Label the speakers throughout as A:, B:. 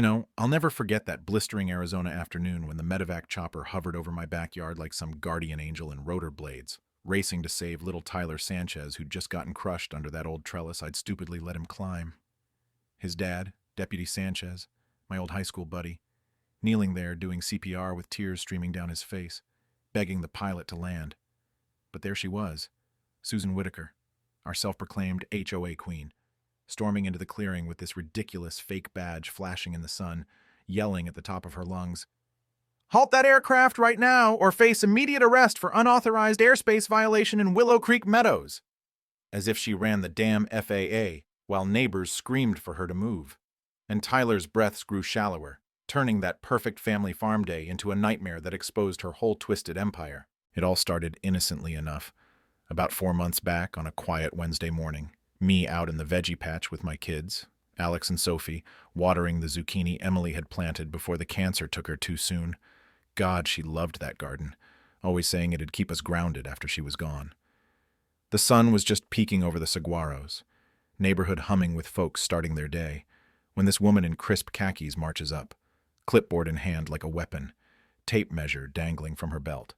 A: I'll never forget that blistering Arizona afternoon when the medevac chopper hovered over my backyard like some guardian angel in rotor blades, racing to save little Tyler Sanchez who'd just gotten crushed under that old trellis I'd stupidly let him climb. His dad, Deputy Sanchez, my old high school buddy, kneeling there doing CPR with tears streaming down his face, begging the pilot to land. But there she was, Susan Whitaker, our self-proclaimed HOA queen, storming into the clearing with this ridiculous fake badge flashing in the sun, yelling at the top of her lungs, "Halt that aircraft right now or face immediate arrest for unauthorized airspace violation in Willow Creek Meadows!" As if she ran the damn FAA, while neighbors screamed for her to move. And Tyler's breaths grew shallower, turning that perfect family farm day into a nightmare that exposed her whole twisted empire. It all started innocently enough. About 4 months back, on a quiet Wednesday morning, me out in the veggie patch with my kids, Alex and Sophie, watering the zucchini Emily had planted before the cancer took her too soon. God, she loved that garden, always saying it'd keep us grounded after she was gone. The sun was just peeking over the saguaros, neighborhood humming with folks starting their day, when this woman in crisp khakis marches up, clipboard in hand like a weapon, tape measure dangling from her belt.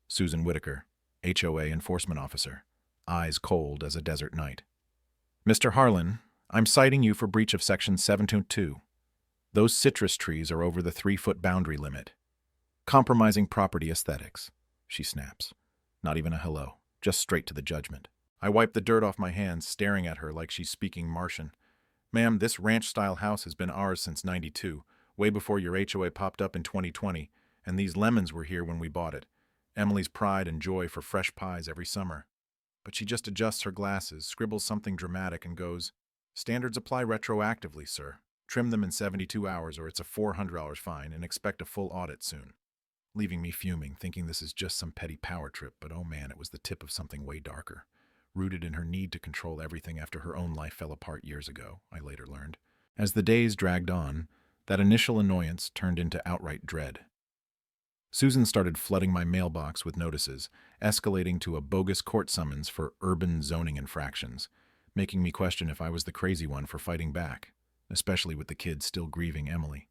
A: Susan Whitaker, HOA enforcement officer, eyes cold as a desert night. "Mr. Harlan, I'm citing you for breach of Section 722. Those citrus trees are over the 3-foot boundary limit. Compromising property aesthetics," she snaps. Not even a hello, just straight to the judgment. I wipe the dirt off my hands, staring at her like she's speaking Martian. "Ma'am, this ranch-style house has been ours since '92, way before your HOA popped up in 2020, and these lemons were here when we bought it. Emily's pride and joy for fresh pies every summer." But she just adjusts her glasses, scribbles something dramatic, and goes, "Standards apply retroactively, sir. Trim them in 72 hours or it's a $400 fine and expect a full audit soon." Leaving me fuming, thinking this is just some petty power trip, but oh man, it was the tip of something way darker. Rooted in her need to control everything after her own life fell apart years ago, I later learned. As the days dragged on, that initial annoyance turned into outright dread. Susan started flooding my mailbox with notices, escalating to a bogus court summons for urban zoning infractions, making me question if I was the crazy one for fighting back, especially with the kids still grieving Emily.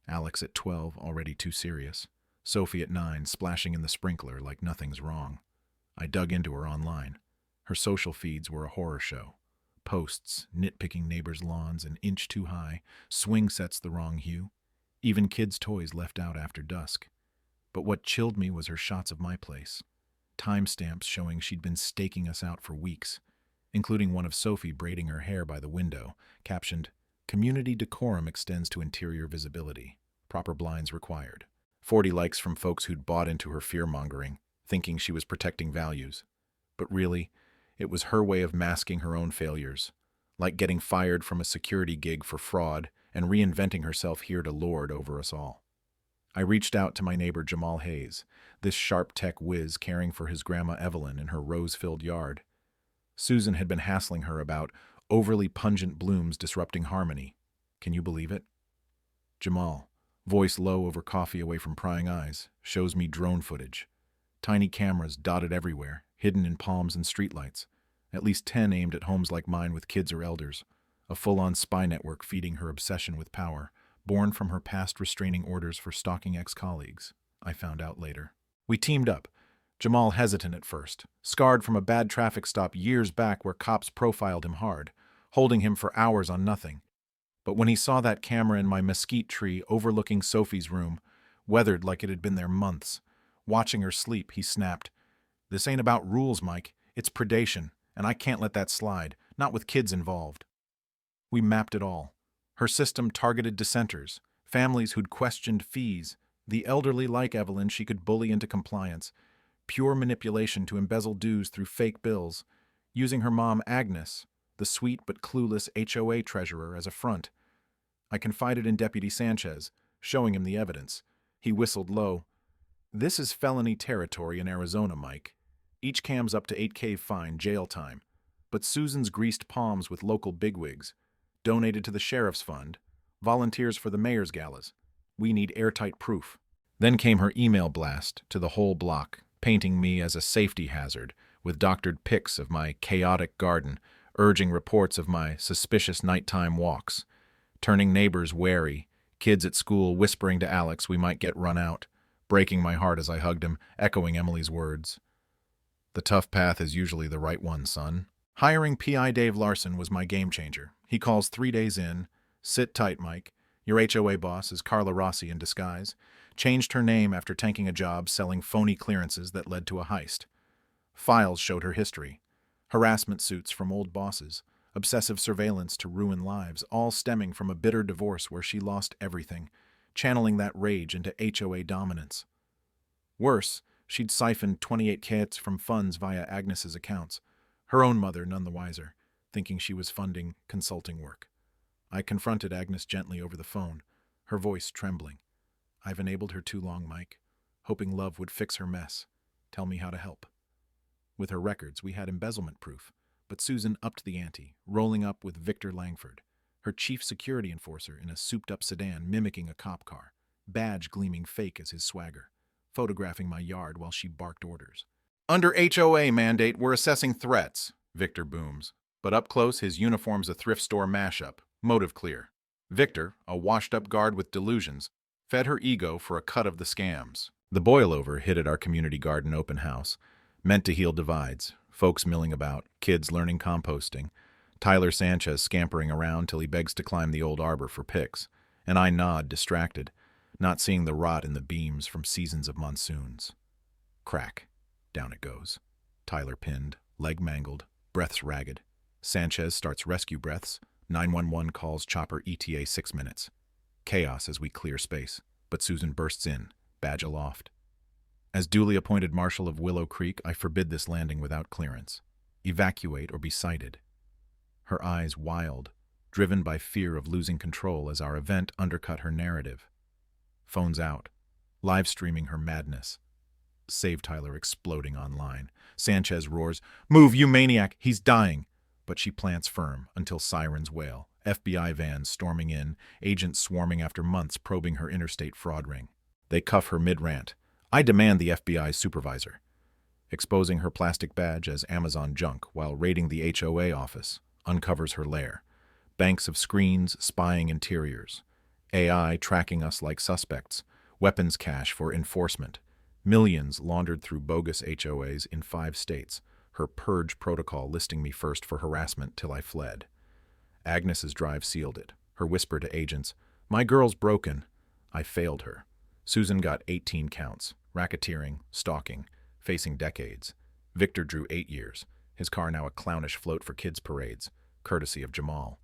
A: Alex at 12, already too serious. Sophie at 9, splashing in the sprinkler like nothing's wrong. I dug into her online. Her social feeds were a horror show. Posts, nitpicking neighbors' lawns an inch too high, swing sets the wrong hue, even kids' toys left out after dusk. But what chilled me was her shots of my place. Timestamps showing she'd been staking us out for weeks, including one of Sophie braiding her hair by the window, captioned, "Community decorum extends to interior visibility. Proper blinds required." 40 likes from folks who'd bought into her fear-mongering, thinking she was protecting values. But really, it was her way of masking her own failures, like getting fired from a security gig for fraud and reinventing herself here to lord over us all. I reached out to my neighbor Jamal Hayes, this sharp tech whiz caring for his grandma Evelyn in her rose-filled yard. Susan had been hassling her about overly pungent blooms disrupting harmony. Can you believe it? Jamal, voice low over coffee away from prying eyes, shows me drone footage. Tiny cameras dotted everywhere, hidden in palms and streetlights. At least 10 aimed at homes like mine with kids or elders. A full-on spy network feeding her obsession with power, born from her past restraining orders for stalking ex-colleagues, I found out later. We teamed up. Jamal hesitant at first, scarred from a bad traffic stop years back where cops profiled him hard, holding him for hours on nothing. But when he saw that camera in my mesquite tree overlooking Sophie's room, weathered like it had been there months, watching her sleep, he snapped, "This ain't about rules, Mike. It's predation, and I can't let that slide, not with kids involved." We mapped it all. Her system targeted dissenters, families who'd questioned fees, the elderly like Evelyn she could bully into compliance, pure manipulation to embezzle dues through fake bills, using her mom Agnes, the sweet but clueless HOA treasurer, as a front. I confided in Deputy Sanchez, showing him the evidence. He whistled low. "This is felony territory in Arizona, Mike. Each cam's up to 8K fine, jail time. But Susan's greased palms with local bigwigs. Donated to the sheriff's fund. Volunteers for the mayor's galas. We need airtight proof." Then came her email blast to the whole block, painting me as a safety hazard, with doctored pics of my chaotic garden, urging reports of my suspicious nighttime walks, turning neighbors wary, Kids at school whispering to Alex we might get run out, breaking my heart as I hugged him, echoing Emily's words. The tough path is usually the right one, son. Hiring PI Dave Larson was my game changer. He calls 3 days in. Sit tight, Mike. Your HOA boss is Carla Rossi in disguise. Changed her name after tanking a job selling phony clearances that led to a heist. Files showed her history. Harassment suits from old bosses. Obsessive surveillance to ruin lives, all stemming from a bitter divorce where she lost everything, channeling that rage into HOA dominance. Worse, she'd siphoned 28K from funds via Agnes's accounts, her own mother none the wiser, thinking she was funding consulting work. I confronted Agnes gently over the phone, her voice trembling. I've enabled her too long, Mike, hoping love would fix her mess. Tell me how to help. With her records, we had embezzlement proof, but Susan upped the ante, rolling up with Victor Langford, her chief security enforcer in a souped-up sedan mimicking a cop car, badge gleaming fake as his swagger, photographing my yard while she barked orders. Under HOA mandate, we're assessing threats, Victor booms, but up close his uniform's a thrift store mashup, motive clear. Victor, a washed-up guard with delusions, fed her ego for a cut of the scams. The boil-over hit at our community garden open house, meant to heal divides, folks milling about, kids learning composting, Tyler Sanchez scampering around till he begs to climb the old arbor for pics, and I nod distracted, not seeing the rot in the beams from seasons of monsoons. Crack. Down it goes. Tyler pinned, leg mangled, breaths ragged. Sanchez starts rescue breaths. 911 calls chopper ETA 6 minutes. Chaos as we clear space, but Susan bursts in, badge aloft. As duly appointed marshal of Willow Creek, I forbid this landing without clearance. Evacuate or be cited. Her eyes wild, driven by fear of losing control as our event undercut her narrative. Phones out, live streaming her madness. Save Tyler exploding online. Sanchez roars, "Move, you maniac, he's dying!" But she plants firm until sirens wail, FBI vans storming in, agents swarming after months probing her interstate fraud ring. They cuff her mid-rant. I demand the FBI's supervisor. Exposing her plastic badge as Amazon junk while raiding the HOA office uncovers her lair. Banks of screens spying interiors. AI tracking us like suspects. Weapons cache for enforcement. Millions laundered through bogus HOAs in 5 states. Her purge protocol listing me first for harassment till I fled. Agnes's drive sealed it. Her whisper to agents, "My girl's broken." I failed her. Susan got 18 counts. Racketeering, stalking, facing decades. Victor drew 8 years. His car now a clownish float for kids' parades, courtesy of Jamal.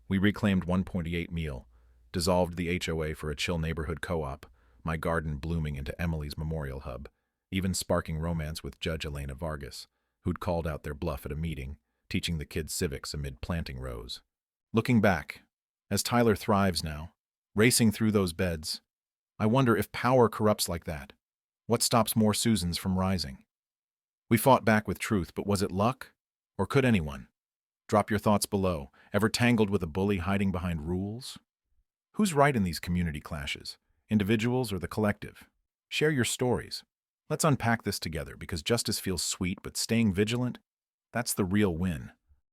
A: We reclaimed 1.8 meal, dissolved the HOA for a chill neighborhood co-op, my garden blooming into Emily's memorial hub, even sparking romance with Judge Elena Vargas, who'd called out their bluff at a meeting, teaching the kids civics amid planting rows. Looking back, as Tyler thrives now, racing through those beds, I wonder if power corrupts like that. What stops more Susans from rising? We fought back with truth, but was it luck? Or could anyone? Drop your thoughts below. Ever tangled with a bully hiding behind rules? Who's right in these community clashes? Individuals or the collective? Share your stories. Let's unpack this together because justice feels sweet, but staying vigilant, that's the real win.